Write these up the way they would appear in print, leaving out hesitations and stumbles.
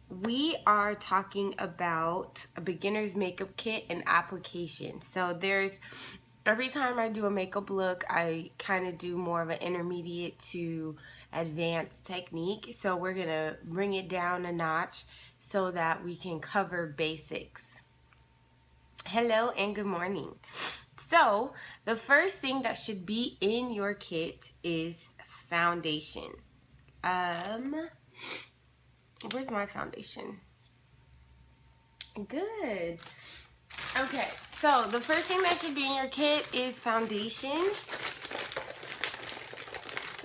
we are talking about a beginner's makeup kit and application. So every time I do a makeup look, I kind of do more of an intermediate to advanced technique. So we're going to bring it down a notch so that we can cover basics. Hello and good morning. So the first thing that should be in your kit is foundation. Where's my foundation? Good. Okay, so the first thing that should be in your kit is foundation.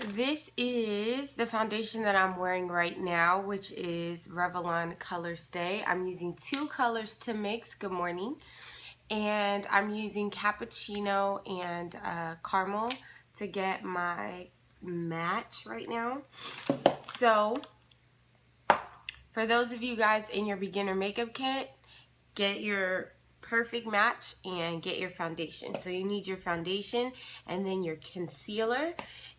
This is the foundation that I'm wearing right now, which is Revlon Color Stay. I'm using 2 colors to mix. Good morning. And I'm using cappuccino and caramel to get my match right now. So for those of you guys in your beginner makeup kit, get your perfect match and get your foundation. So you need your foundation and then your concealer.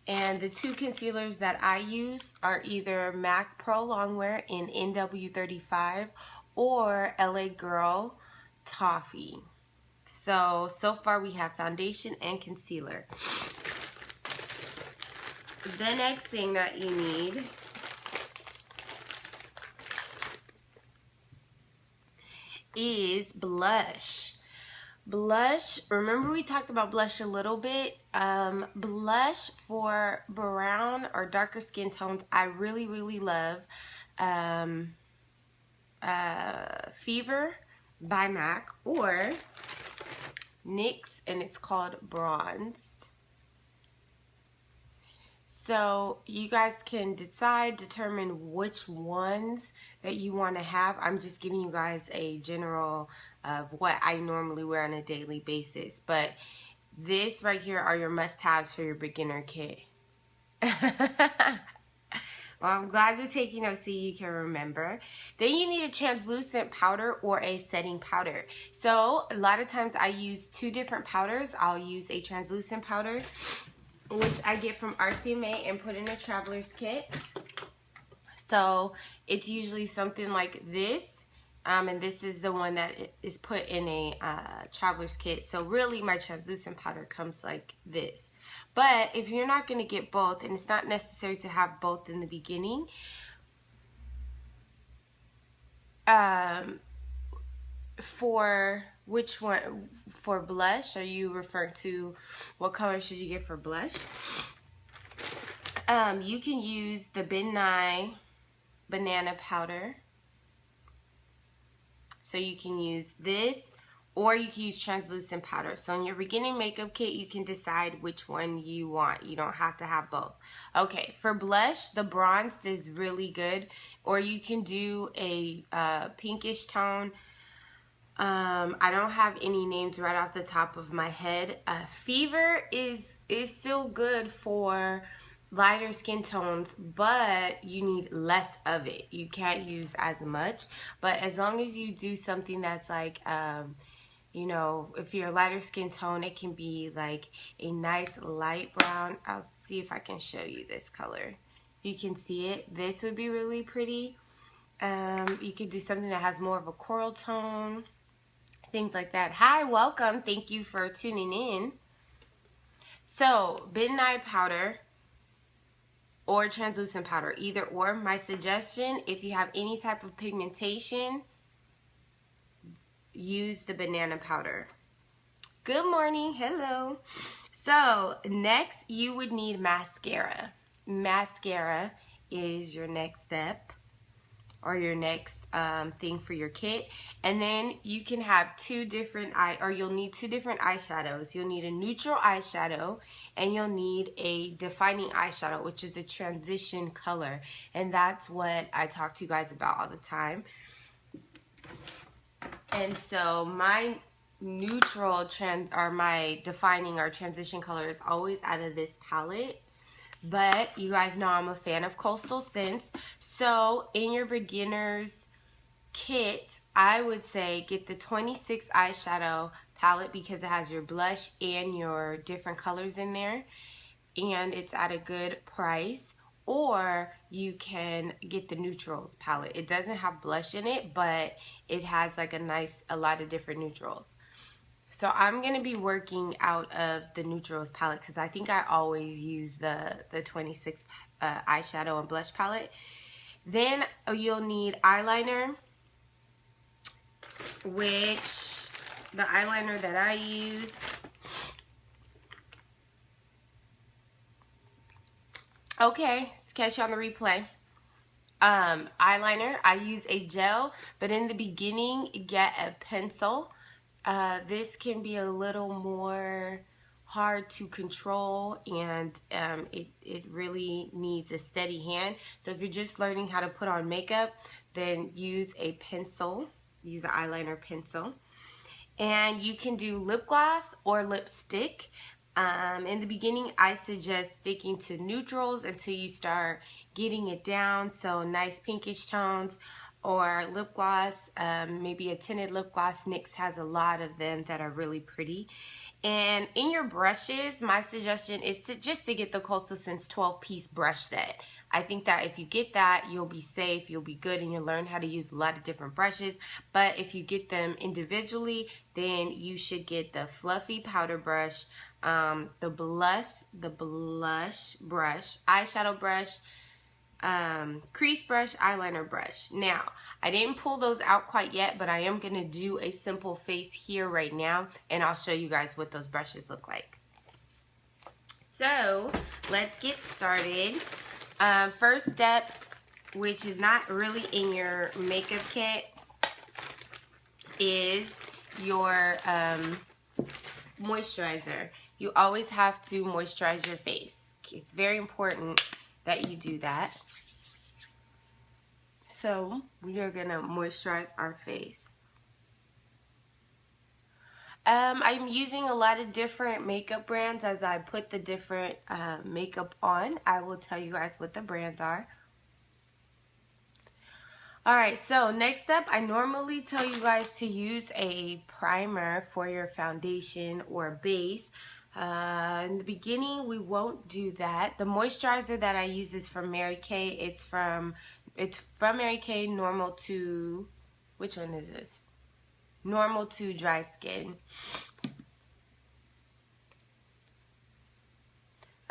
And the 2 concealers that I use are either MAC Pro Longwear in NW35 or LA Girl Toffee. So far we have foundation and concealer. The next thing that you need is blush. Blush, remember we talked about blush a little bit. Blush for brown or darker skin tones, I really love Fever by MAC or NYX, and it's called Bronzed. So you guys can determine which ones that you want to have. I'm just giving you guys a general of what I normally wear on a daily basis. But this right here are your must-haves for your beginner kit. Well, I'm glad you're taking notes so you can remember. Then you need a translucent powder or a setting powder. So a lot of times I use 2 different powders. I'll use a translucent powder, which I get from RCMA and put in a traveler's kit. So it's usually something like this. And this is the one that is put in a traveler's kit. So really my translucent powder comes like this. But if you're not going to get both, and it's not necessary to have both in the beginning, for which one, for blush, are you referring to what color should you get for blush? You can use the Ben Nye banana powder. So you can use this, or you can use translucent powder. So in your beginning makeup kit, you can decide which one you want. You don't have to have both. Okay, for blush, the bronzed is really good, or you can do a pinkish tone. I don't have any names right off the top of my head. Fever is still good for lighter skin tones, but you need less of it. You can't use as much, but as long as you do something that's like you know, if you're a lighter skin tone, it can be like a nice light brown. I'll see if I can show you this color. You can see it. This would be really pretty. You could do something that has more of a coral tone, things like that. Hi, welcome. Thank you for tuning in. So Ben Nye powder or translucent powder, either or. My suggestion, if you have any type of pigmentation, use the banana powder. Good morning. Hello. So next you would need mascara. Mascara is your next step, or your next thing for your kit. And then you can have you'll need 2 different eyeshadows. You'll need a neutral eyeshadow and you'll need a defining eyeshadow, which is a transition color. And that's what I talk to you guys about all the time. And so my neutral my defining or transition color is always out of this palette. But you guys know I'm a fan of Coastal Scents. So in your beginner's kit, I would say get the 26 eyeshadow palette because it has your blush and your different colors in there. And it's at a good price. or you can get the neutrals palette. It doesn't have blush in it, but it has like a lot of different neutrals. So I'm going to be working out of the neutrals palette because I think I always use the 26 eyeshadow and blush palette. Then you'll need eyeliner, which the eyeliner that I use, okay, let's catch you on the replay. Eyeliner, I use a gel, but in the beginning, get a pencil. This can be a little more hard to control, and it really needs a steady hand. So if you're just learning how to put on makeup, then use a pencil, use an eyeliner pencil. And you can do lip gloss or lipstick. In the beginning, I suggest sticking to neutrals until you start getting it down. So nice pinkish tones, or lip gloss, maybe a tinted lip gloss. NYX has a lot of them that are really pretty. And in your brushes, my suggestion is to just to get the Coastal Scents 12-piece brush set. I think that if you get that, you'll be safe, you'll be good, and you'll learn how to use a lot of different brushes. But if you get them individually, then you should get the fluffy powder brush, the blush brush, eyeshadow brush, crease brush, eyeliner brush. Now, I didn't pull those out quite yet, but I am going to do a simple face here right now, and I'll show you guys what those brushes look like. So, let's get started. First step, which is not really in your makeup kit, is your moisturizer. You always have to moisturize your face. It's very important that you do that. So we are gonna moisturize our face. I'm using a lot of different makeup brands. As I put the different makeup on, I will tell you guys what the brands are. Alright, so next up, I normally tell you guys to use a primer for your foundation or base. In the beginning, we won't do that. The moisturizer that I use is from Mary Kay. It's from Mary Kay, Normal to, which one is this? Normal to Dry Skin.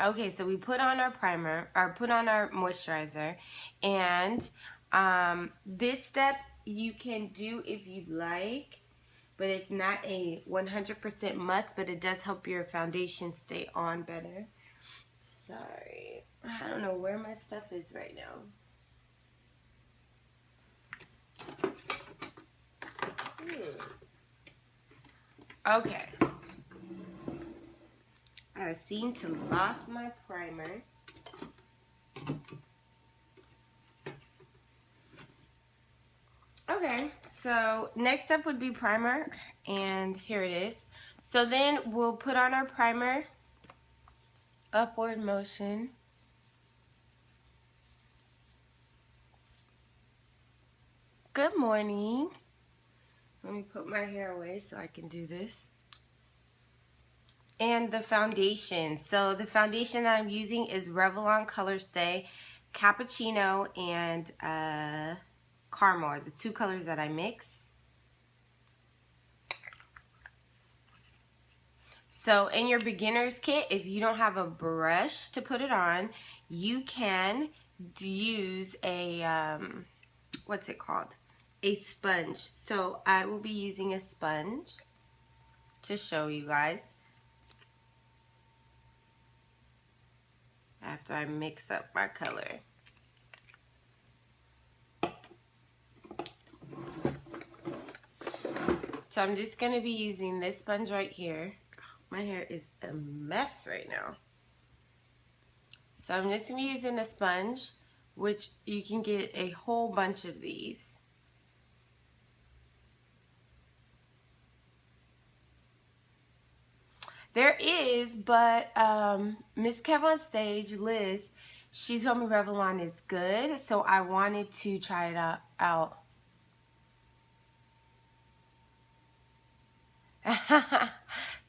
Okay, so we put on our primer, or put on our moisturizer, and this step you can do if you'd like, but it's not a 100% must, but it does help your foundation stay on better. Sorry, I don't know where my stuff is right now. Okay. I seem to lost my primer. Okay, so next up would be primer, and here it is. So then we'll put on our primer, upward motion. Good morning. Let me put my hair away so I can do this. And the foundation. So the foundation that I'm using is Revlon Colorstay Cappuccino and Caramel, the two colors that I mix. So in your beginner's kit, if you don't have a brush to put it on, you can use a, what's it called? A sponge. So I will be using a sponge to show you guys after I mix up my color. So I'm just going to be using this sponge right here. My hair is a mess right now. So I'm just going to be using a sponge, which you can get a whole bunch of these. There is, but Miss Kev on Stage, Liz, she told me Revlon is good, so I wanted to try it out.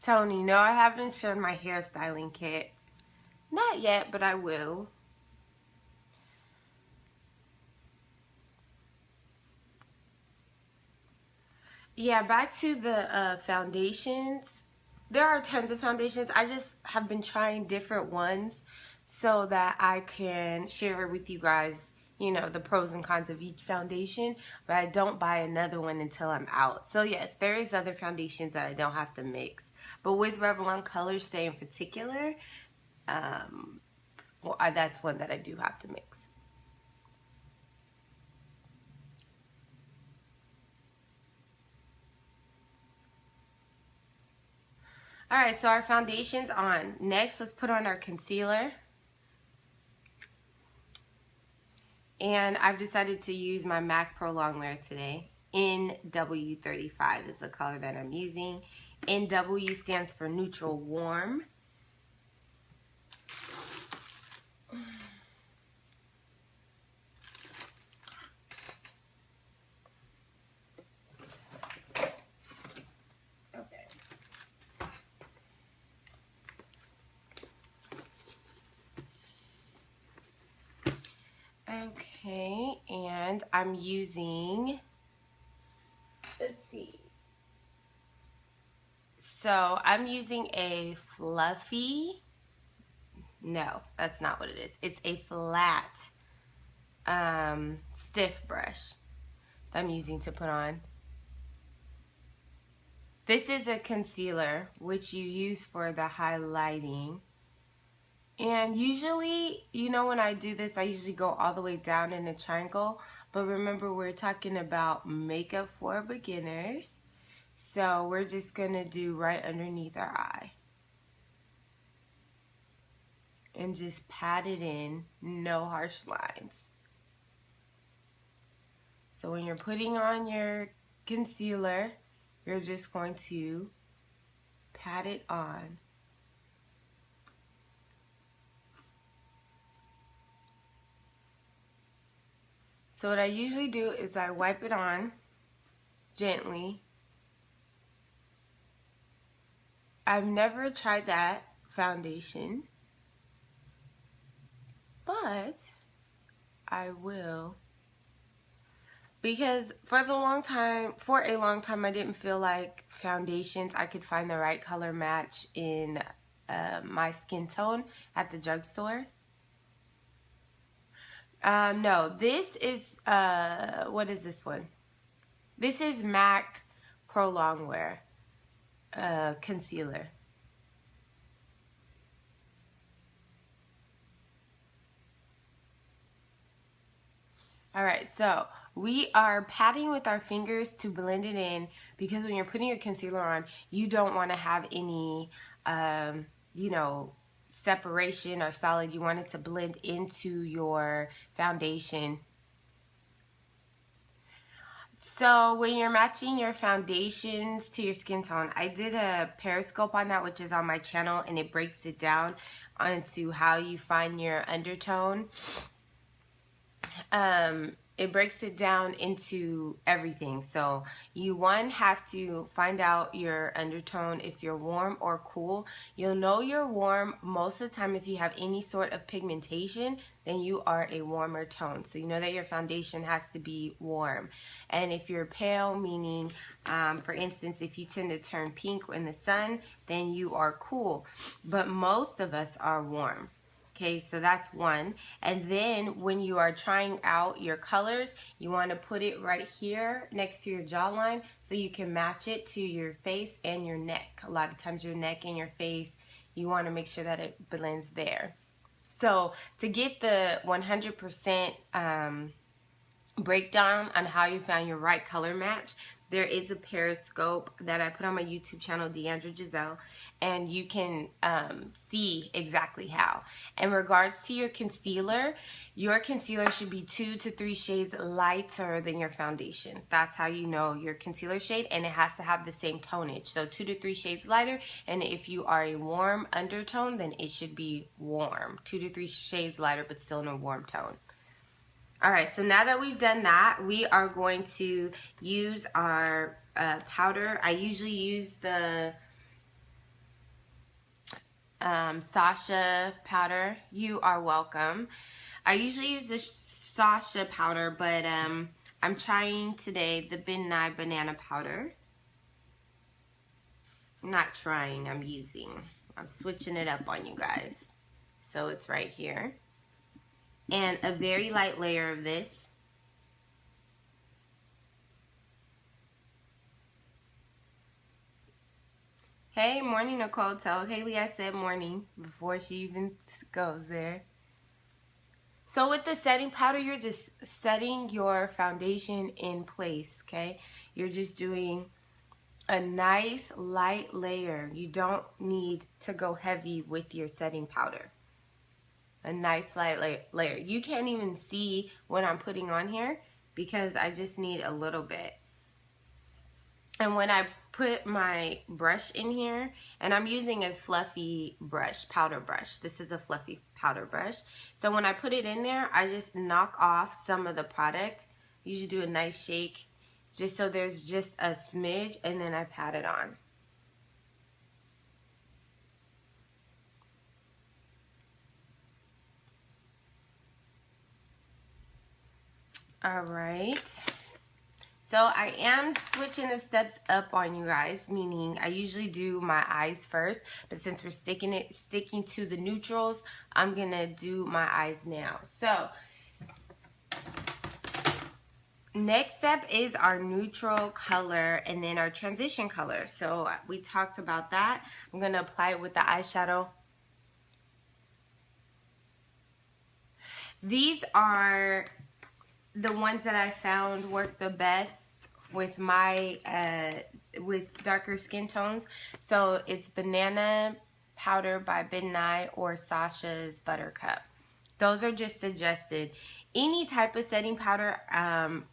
Tony, no, I haven't shared my hairstyling kit. Not yet, but I will. Yeah, back to the foundations. There are tons of foundations. I just have been trying different ones so that I can share with you guys, you know, the pros and cons of each foundation, but I don't buy another one until I'm out. So yes, there is other foundations that I don't have to mix. But with Revlon Color Stay in particular, that's one that I do have to mix. All right, so our foundation's on. Next, let's put on our concealer. And I've decided to use my MAC Pro Longwear today. NW35 is the color that I'm using. NW stands for neutral warm. Okay, and I'm using, let's see. So I'm using a fluffy, no, that's not what it is. It's a flat, stiff brush that I'm using to put on. This is a concealer, which you use for the highlighting. And usually, you know, when I do this, I usually go all the way down in a triangle. But remember, we're talking about makeup for beginners. So we're just going to do right underneath our eye. And just pat it in, no harsh lines. So when you're putting on your concealer, you're just going to pat it on. So what I usually do is I wipe it on gently. I've never tried that foundation, but I will, because for a long time I didn't feel like foundations, I could find the right color match in my skin tone at the drugstore. No, this is, what is this one? This is MAC Pro Longwear concealer. Alright, so we are patting with our fingers to blend it in, because when you're putting your concealer on, you don't want to have any, you know, separation or solid. You want it to blend into your foundation. So when you're matching your foundations to your skin tone, I did a Periscope on that, which is on my channel, and it breaks it down onto how you find your undertone. It breaks it down into everything. So you have to find out your undertone, if you're warm or cool. You'll know you're warm most of the time if you have any sort of pigmentation, then you are a warmer tone. So you know that your foundation has to be warm. And if you're pale, meaning for instance, if you tend to turn pink in the sun, then you are cool. But most of us are warm. Okay, so that's one. And then when you are trying out your colors, you want to put it right here next to your jawline so you can match it to your face and your neck. A lot of times your neck and your face, you want to make sure that it blends there. So to get the 100% breakdown on how you found your right color match, there is a Periscope that I put on my YouTube channel, Deandra Giselle, and you can see exactly how. In regards to your concealer should be 2 to 3 shades lighter than your foundation. That's how you know your concealer shade, and it has to have the same tonage. So 2 to 3 shades lighter, and if you are a warm undertone, then it should be warm. 2 to 3 shades lighter, but still in a warm tone. Alright, so now that we've done that, we are going to use our powder. I usually use the Sasha powder. You are welcome. I usually use the Sasha powder, but I'm trying today the Ben Nye banana powder. not trying, I'm switching it up on you guys. So it's right here. And a very light layer of this. Hey, morning, Nicole. Tell Haley I said morning before she even goes there. So with the setting powder, you're just setting your foundation in place, okay? You're just doing a nice light layer. You don't need to go heavy with your setting powder. A nice light layer. You can't even see what I'm putting on here because I just need a little bit. And when I put my brush in here, and I'm using a fluffy brush, powder brush. This is a fluffy powder brush. So when I put it in there, I just knock off some of the product. Usually do a nice shake just so there's just a smidge, and then I pat it on. All right. So I am switching the steps up on you guys, meaning I usually do my eyes first, but since we're sticking to the neutrals, I'm gonna do my eyes now. So next step is our neutral color and then our transition color. So we talked about that. I'm gonna apply it with the eyeshadow. These are the ones that I found work the best with my with darker skin tones. So it's Banana Powder by Ben Nye or Sasha's Buttercup. Those are just suggested. Any type of setting powder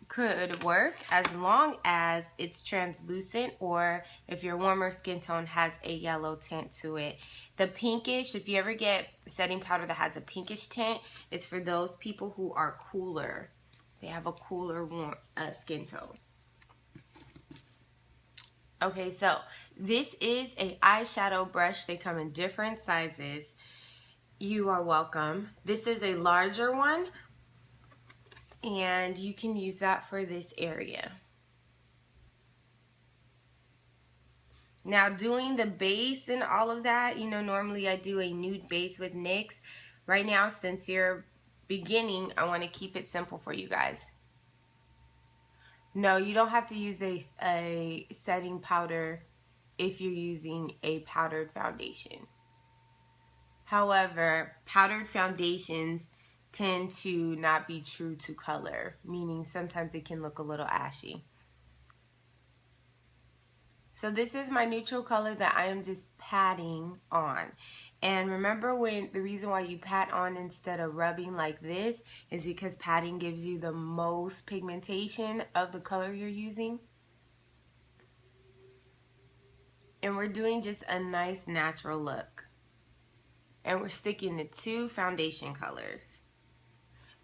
could work as long as it's translucent, or if your warmer skin tone has a yellow tint to it. The pinkish, if you ever get setting powder that has a pinkish tint, it's for those people who are cooler. They have a cooler warm skin tone. Okay, so this is a eyeshadow brush. They come in different sizes. You are welcome. This is a larger one, and you can use that for this area. Now, doing the base and all of that, you know, normally I do a nude base with NYX. Right now, since you're beginning, I want to keep it simple for you guys. No, you don't have to use a setting powder if you're using a powdered foundation. However, powdered foundations tend to not be true to color, meaning sometimes it can look a little ashy. So this is my neutral color that I am just patting on. And remember, when the reason why you pat on instead of rubbing like this is because patting gives you the most pigmentation of the color you're using. And we're doing just a nice natural look. And we're sticking to 2 foundation colors.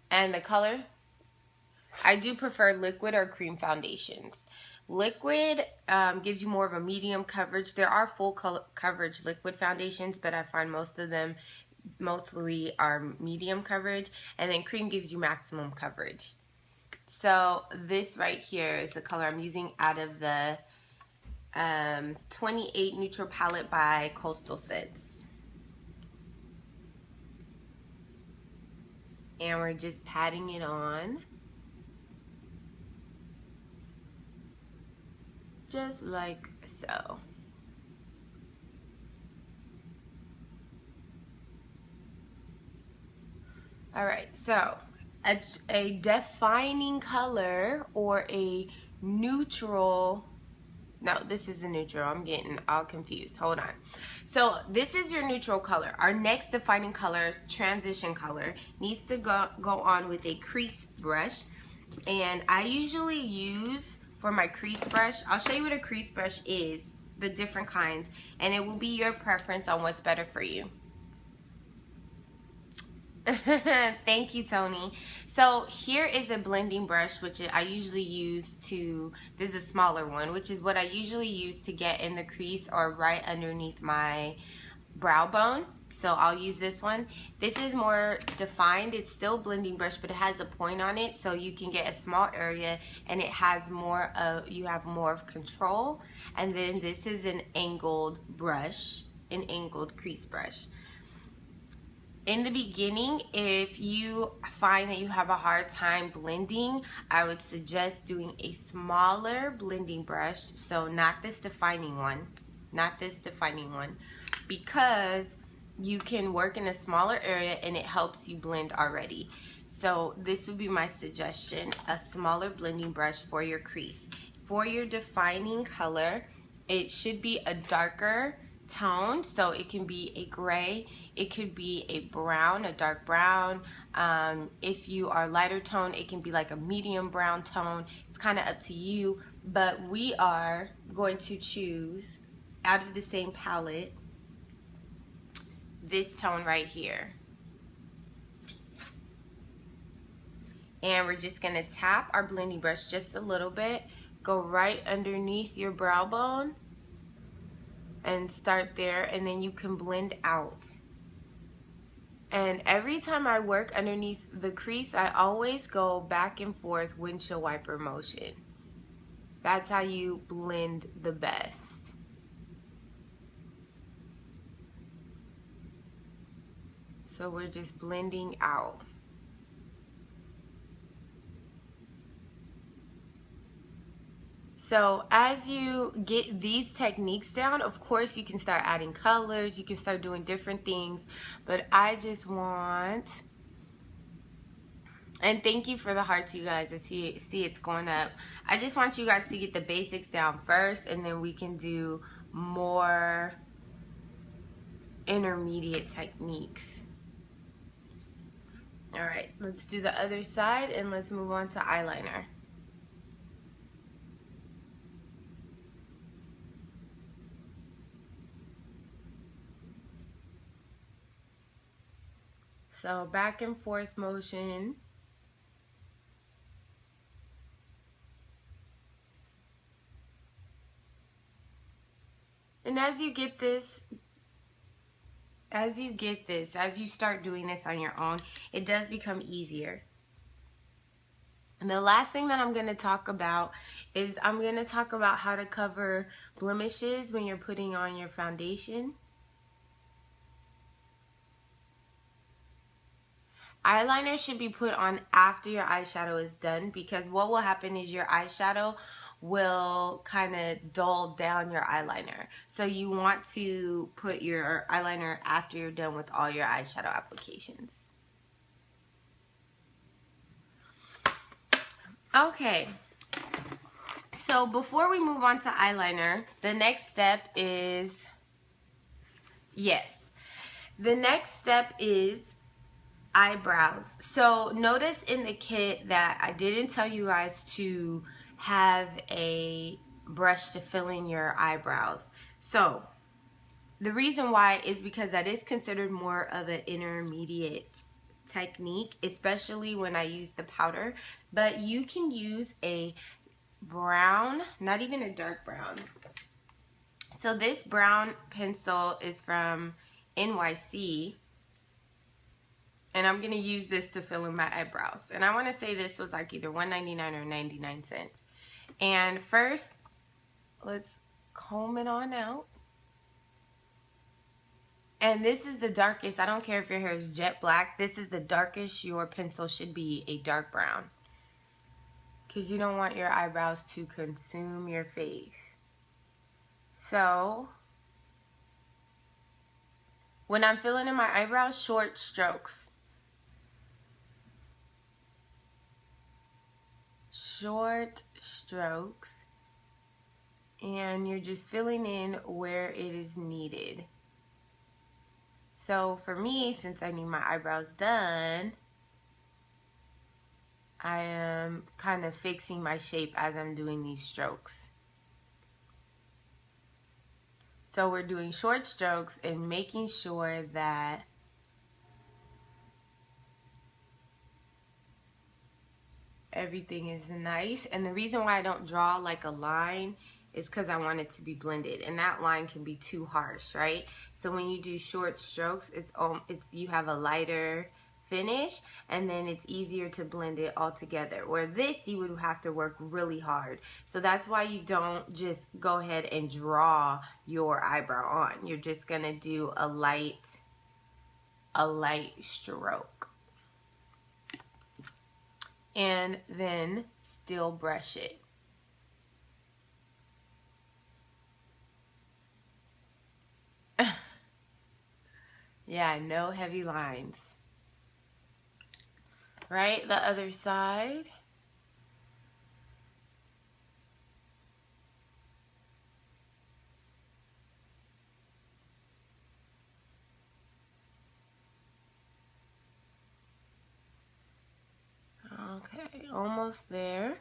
And the color, I do prefer liquid or cream foundations. Liquid gives you more of a medium coverage. There are full coverage liquid foundations, but I find most of them mostly are medium coverage. And then cream gives you maximum coverage. So this right here is the color I'm using out of the 28 Neutral Palette by Coastal Scents. And we're just patting it on. Just like so. Alright, so a defining color or a neutral, no, this is the neutral, I'm getting all confused, hold on. So this is your neutral color. Our next defining color, transition color, needs to go on with a crease brush. And I usually use, for my crease brush, I'll show you what a crease brush is, the different kinds, and it will be your preference on what's better for you. Thank you, Tony. So here is a blending brush, which I usually use to, this is a smaller one, which is what I usually use to get in the crease or right underneath my brow bone. So I'll use this one. This is more defined. It's still blending brush, but it has a point on it, so you can get a small area, and it has more of, you have more of control. And then this is an angled brush, an angled crease brush. In the beginning, if you find that you have a hard time blending, I would suggest doing a smaller blending brush. So not this defining one, because you can work in a smaller area and it helps you blend already. So this would be my suggestion, a smaller blending brush for your crease. For your defining color, it should be a darker tone, so it can be a gray, it could be a brown, a dark brown. If you are lighter tone, it can be like a medium brown tone. It's kind of up to you, but we are going to choose out of the same palette this tone right here. And we're just gonna tap our blending brush just a little bit, go right underneath your brow bone and start there, and then you can blend out. And every time I work underneath the crease, I always go back and forth windshield wiper motion. That's how you blend the best. So we're just blending out. So as you get these techniques down, of course you can start adding colors, you can start doing different things, but I just want, and thank you for the hearts, you guys. I see it's going up. I just want you guys to get the basics down first, and then we can do more intermediate techniques. All right, let's do the other side and let's move on to eyeliner. So back and forth motion. And as you start doing this on your own, it does become easier. And the last thing that I'm going to talk about is I'm going to talk about how to cover blemishes when you're putting on your foundation. Eyeliner should be put on after your eyeshadow is done, because what will happen is your eyeshadow will kind of dull down your eyeliner. So you want to put your eyeliner after you're done with all your eyeshadow applications. Okay, so before we move on to eyeliner, the next step is, eyebrows. So notice in the kit that I didn't tell you guys to have a brush to fill in your eyebrows. So the reason why is because that is considered more of an intermediate technique, especially when I use the powder. But you can use a brown, not even a dark brown. So this brown pencil is from NYC. And I'm going to use this to fill in my eyebrows. And I want to say this was like either $1.99 or 99 cents. And first, let's comb it on out. And this is the darkest. I don't care if your hair is jet black. This is the darkest your pencil should be, a dark brown. Because you don't want your eyebrows to consume your face. So, when I'm filling in my eyebrows, short strokes. Short strokes, and you're just filling in where it is needed. So for me, since I need my eyebrows done, I am kind of fixing my shape as I'm doing these strokes. So we're doing short strokes and making sure that everything is nice. And the reason why I don't draw like a line is because I want it to be blended, and that line can be too harsh, right? So when you do short strokes, it's you have a lighter finish, and then it's easier to blend it all together. Where this, you would have to work really hard. So that's why you don't just go ahead and draw your eyebrow on. You're just gonna do a light stroke, and then still brush it. Yeah, no heavy lines. Right, the other side. Okay, almost there.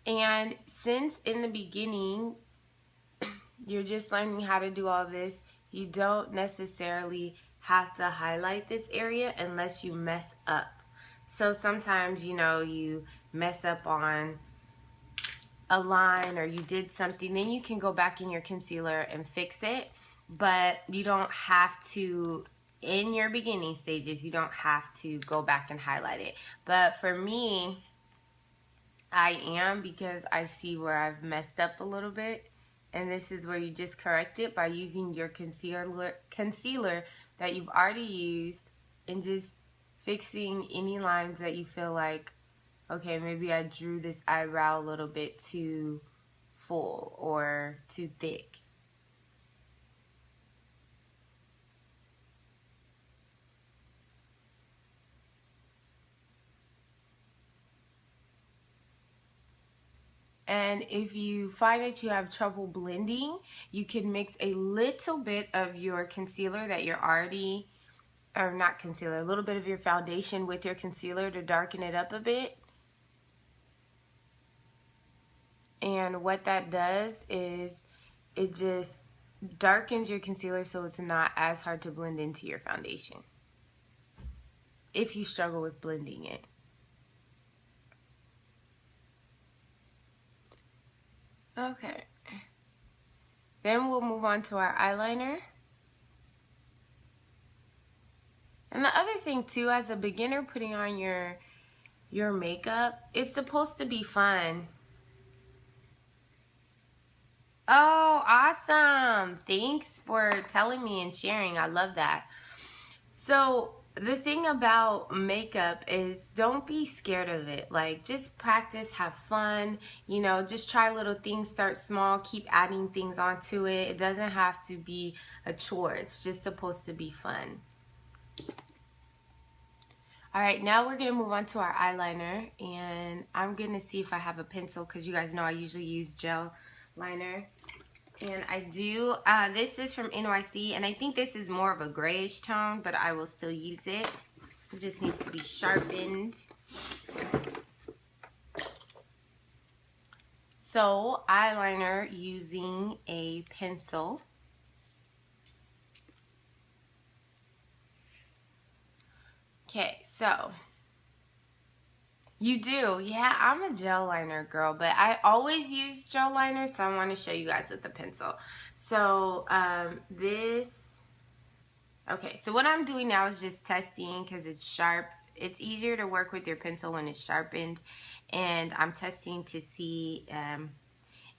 And since in the beginning, you're just learning how to do all this, you don't necessarily have to highlight this area unless you mess up. So sometimes, you know, you mess up on a line or you did something, then you can go back in your concealer and fix it. But you don't have to, in your beginning stages, you don't have to go back and highlight it. But for me, I am, because I see where I've messed up a little bit. And this is where you just correct it by using your concealer that you've already used, and just fixing any lines that you feel like, okay, maybe I drew this eyebrow a little bit too full or too thick. And if you find that you have trouble blending, you can mix a little bit of your concealer that you're already, or not concealer, a little bit of your foundation with your concealer to darken it up a bit. And what that does is it just darkens your concealer so it's not as hard to blend into your foundation if you struggle with blending it. Okay. Then we'll move on to our eyeliner. And the other thing too, as a beginner putting on your makeup, it's supposed to be fun. Oh, awesome. Thanks for telling me and sharing. I love that. So the thing about makeup is, don't be scared of it. Like, just practice, have fun, you know, just try little things, start small, keep adding things onto it. It doesn't have to be a chore. It's just supposed to be fun. All right, now we're going to move on to our eyeliner, and I'm going to see if I have a pencil, because you guys know I usually use gel liner. And I do, this is from NYC, and I think this is more of a grayish tone, but I will still use it. It just needs to be sharpened. So, eyeliner using a pencil. Okay, so you do. Yeah, I'm a gel liner girl, but I always use gel liner, so I want to show you guys with the pencil. So, okay, so what I'm doing now is just testing because it's sharp. It's easier to work with your pencil when it's sharpened, and I'm testing to see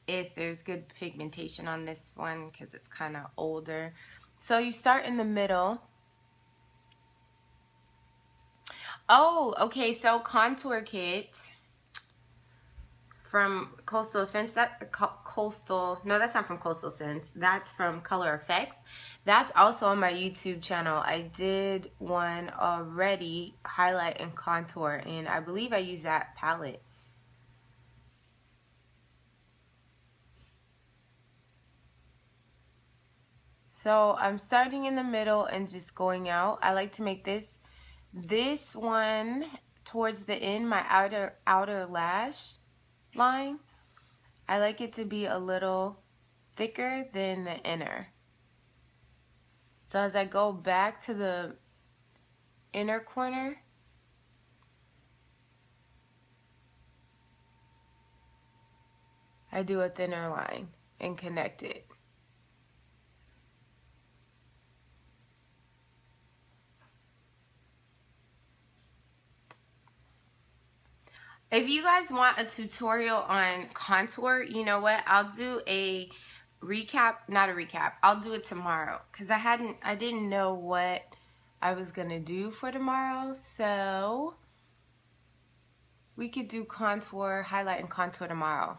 if there's good pigmentation on this one because it's kind of older. So you start in the middle. Oh, okay, so Contour Kit from Coastal Scents, no, that's not from Coastal Scents, that's from Color Effects. That's also on my YouTube channel. I did one already, highlight and contour, and I believe I used that palette. So I'm starting in the middle and just going out. I like to make this one towards the end, my outer lash line. I like it to be a little thicker than the inner. So as I go back to the inner corner, I do a thinner line and connect it. If you guys want a tutorial on contour, you know what? I'll do a recap, not a recap. I'll do it tomorrow because I didn't know what I was going to do for tomorrow. So we could do contour, highlight and contour tomorrow.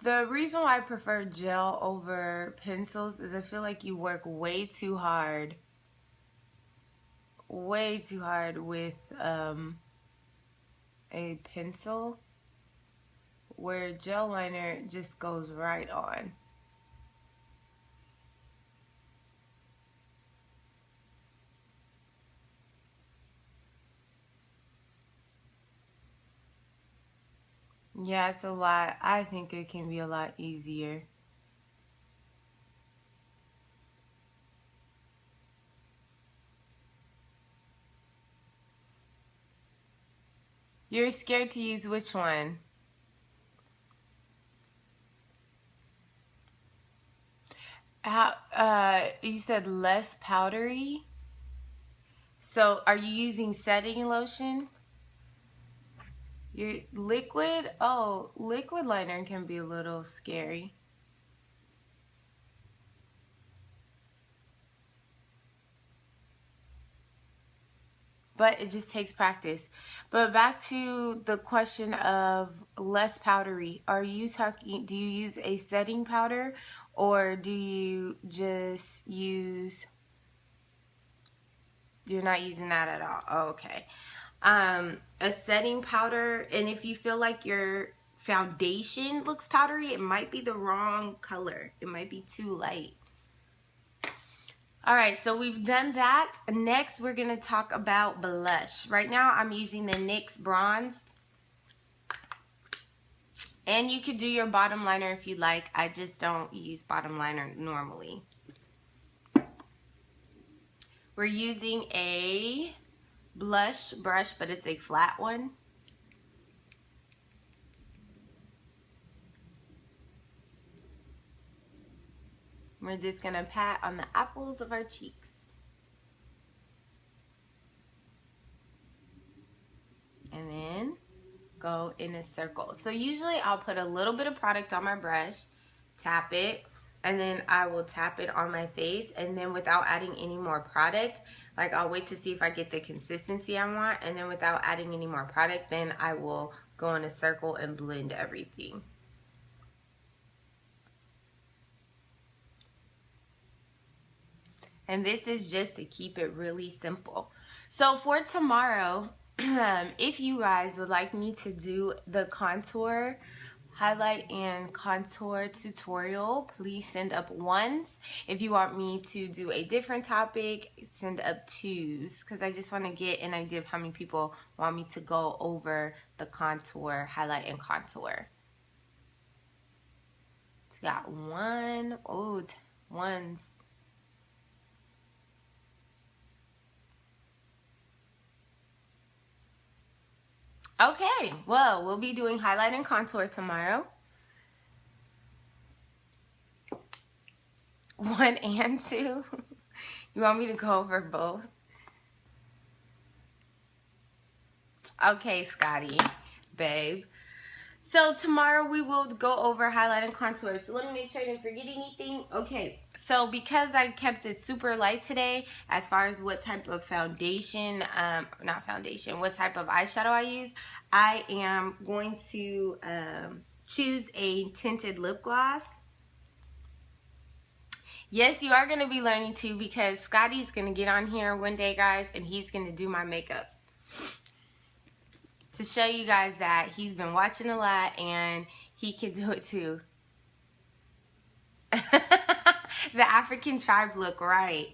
The reason why I prefer gel over pencils is I feel like you work way too hard with a pencil, where gel liner just goes right on. Yeah, it's a lot. I think it can be a lot easier. You're scared to use which one? You said less powdery? So are you using setting lotion? Your liquid? Oh, liquid liner can be a little scary. But it just takes practice. But back to the question of less powdery. Are you talking, do you use a setting powder or do you just use, you're not using that at all? Oh, okay. A setting powder, and if you feel like your foundation looks powdery, it might be the wrong color. It might be too light. All right, so we've done that. Next, we're gonna talk about blush. Right now, I'm using the NYX Bronzed. And you could do your bottom liner if you'd like. I just don't use bottom liner normally. We're using a blush brush, but it's a flat one. We're just gonna pat on the apples of our cheeks. And then go in a circle. So usually I'll put a little bit of product on my brush, tap it, and then I will tap it on my face, and then without adding any more product, like I'll wait to see if I get the consistency I want, and then without adding any more product, then I will go in a circle and blend everything. And this is just to keep it really simple. So for tomorrow, if you guys would like me to do the contour, highlight and contour tutorial, please send up 1s. If you want me to do a different topic, send up 2s, because I just want to get an idea of how many people want me to go over the contour, highlight and contour. It's got 1. Oh, 1s. Okay, well, we'll be doing highlight and contour tomorrow. 1 and 2. You want me to go over both? Okay, Scotty, babe. So tomorrow we will go over highlight and contour. So let me make sure I didn't forget anything. Okay, so because I kept it super light today as far as what type of foundation, what type of eyeshadow I use, I am going to choose a tinted lip gloss. Yes, you are going to be learning too, because Scotty's going to get on here one day, guys, and he's going to do my makeup. To show you guys that he's been watching a lot and he can do it too. The African tribe look, right?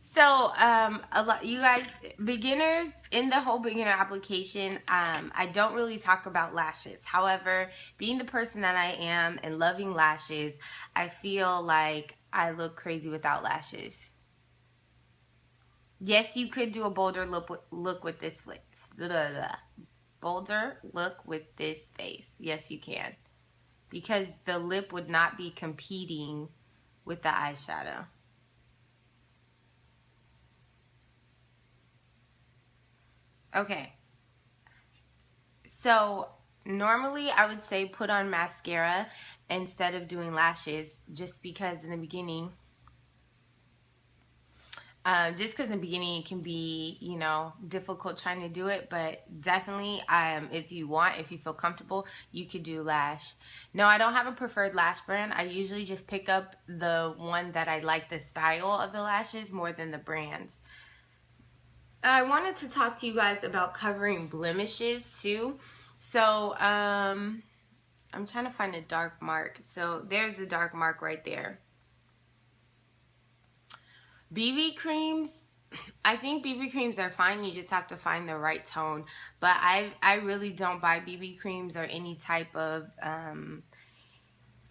So, a lot, you guys, beginners, in the whole beginner application, I don't really talk about lashes. However, being the person that I am and loving lashes, I feel like I look crazy without lashes. Yes, you could do a bolder look with this blah, blah, blah. Bolder look with this face. Yes, you can. Because the lip would not be competing with the eyeshadow. Okay. So normally I would say put on mascara instead of doing lashes, just because in the beginning, it can be, you know, difficult trying to do it, but definitely, if you want, if you feel comfortable, you could do lash. No, I don't have a preferred lash brand. I usually just pick up the one that I like the style of the lashes more than the brands. I wanted to talk to you guys about covering blemishes too. So, I'm trying to find a dark mark. So there's the dark mark right there. BB creams, I think BB creams are fine. You just have to find the right tone. But I really don't buy BB creams or any type of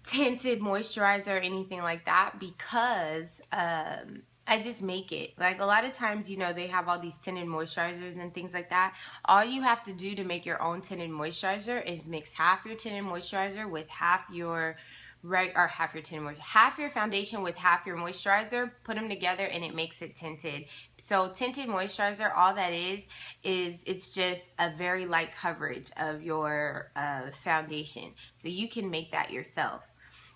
tinted moisturizer or anything like that, because I just make it. Like a lot of times, you know, they have all these tinted moisturizers and things like that. All you have to do to make your own tinted moisturizer is mix half your tinted moisturizer with half your half your foundation with half your moisturizer, put them together, and it makes it tinted. So tinted moisturizer, all that is it's just a very light coverage of your foundation. So you can make that yourself.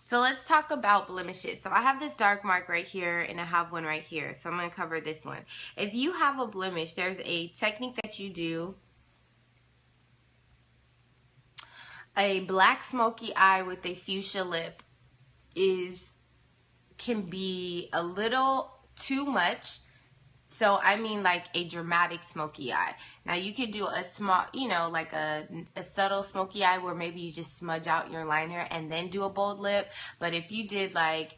So let's talk about blemishes. So I have this dark mark right here, and I have one right here. So I'm going to cover this one. If you have a blemish, there's a technique that you do. A black smoky eye with a fuchsia lip can be a little too much. So I mean like a dramatic smoky eye. Now you could do a small, you know, like a subtle smoky eye where maybe you just smudge out your liner and then do a bold lip. But if you did like,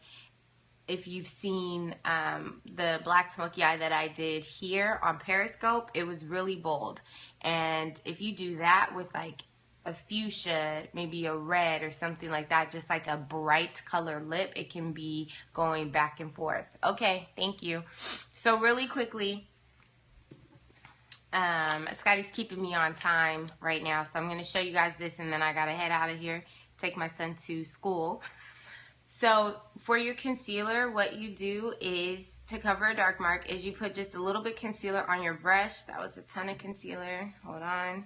if you've seen the black smoky eye that I did here on Periscope, it was really bold. And if you do that with like a fuchsia, maybe a red or something like that, just like a bright color lip, it can be going back and forth. Okay, thank you. So really quickly, Scotty's keeping me on time right now, so I'm going to show you guys this, and then I got to head out of here, take my son to school. So for your concealer, what you do is, to cover a dark mark, is you put just a little bit concealer on your brush. That was a ton of concealer. Hold on.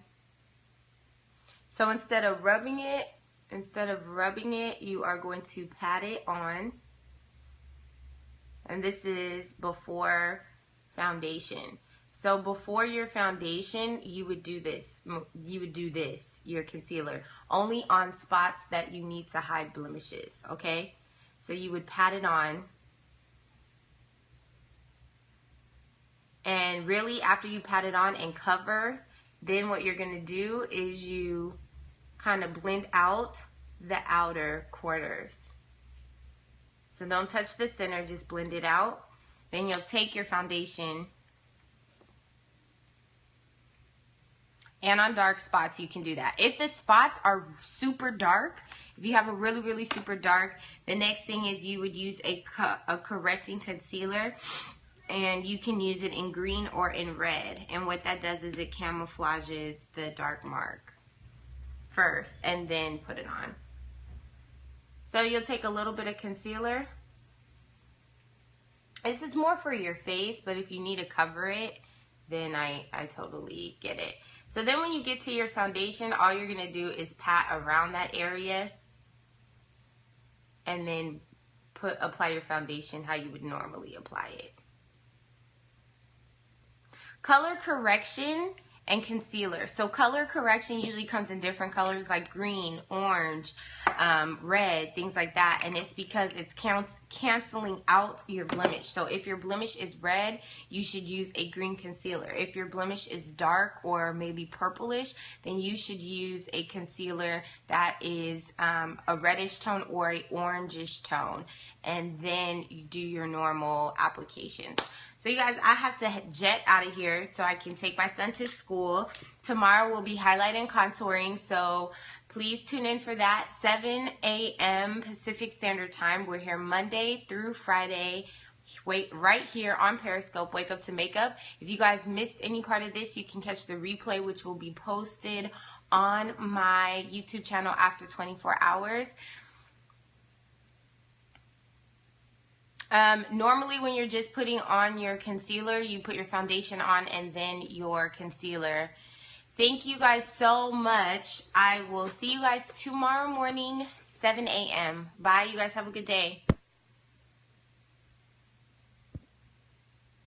So instead of rubbing it, you are going to pat it on. And this is before foundation. So before your foundation, you would do this. Your concealer, only on spots that you need to hide blemishes, okay? So you would pat it on. And really, after you pat it on and cover, then what you're going to do is you kind of blend out the outer corners. So don't touch the center, just blend it out. Then you'll take your foundation, and on dark spots you can do that. If the spots are super dark, if you have a really, really super dark, the next thing is you would use a correcting concealer, and you can use it in green or in red. And what that does is it camouflages the dark mark first and then put it on. So you'll take a little bit of concealer. This is more for your face, but if you need to cover it, then I totally get it. So then when you get to your foundation, all you're going to do is pat around that area and then apply your foundation how you would normally apply it. Color correction and concealer. So color correction usually comes in different colors like green, orange, red, things like that. And it's because it's canceling out your blemish. So if your blemish is red, you should use a green concealer. If your blemish is dark or maybe purplish, then you should use a concealer that is a reddish tone or a orangish tone. And then you do your normal applications. So you guys, I have to jet out of here so I can take my son to school. Tomorrow we'll be highlighting contouring, so please tune in for that. 7 a.m. Pacific Standard Time. We're here Monday through Friday. Wait, right here on Periscope, Wake Up to Makeup. If you guys missed any part of this, you can catch the replay, which will be posted on my YouTube channel after 24 hours. Normally when you're just putting on your concealer, you put your foundation on and then your concealer. Thank you guys so much. I will see you guys tomorrow morning, 7 a.m. Bye. You guys have a good day.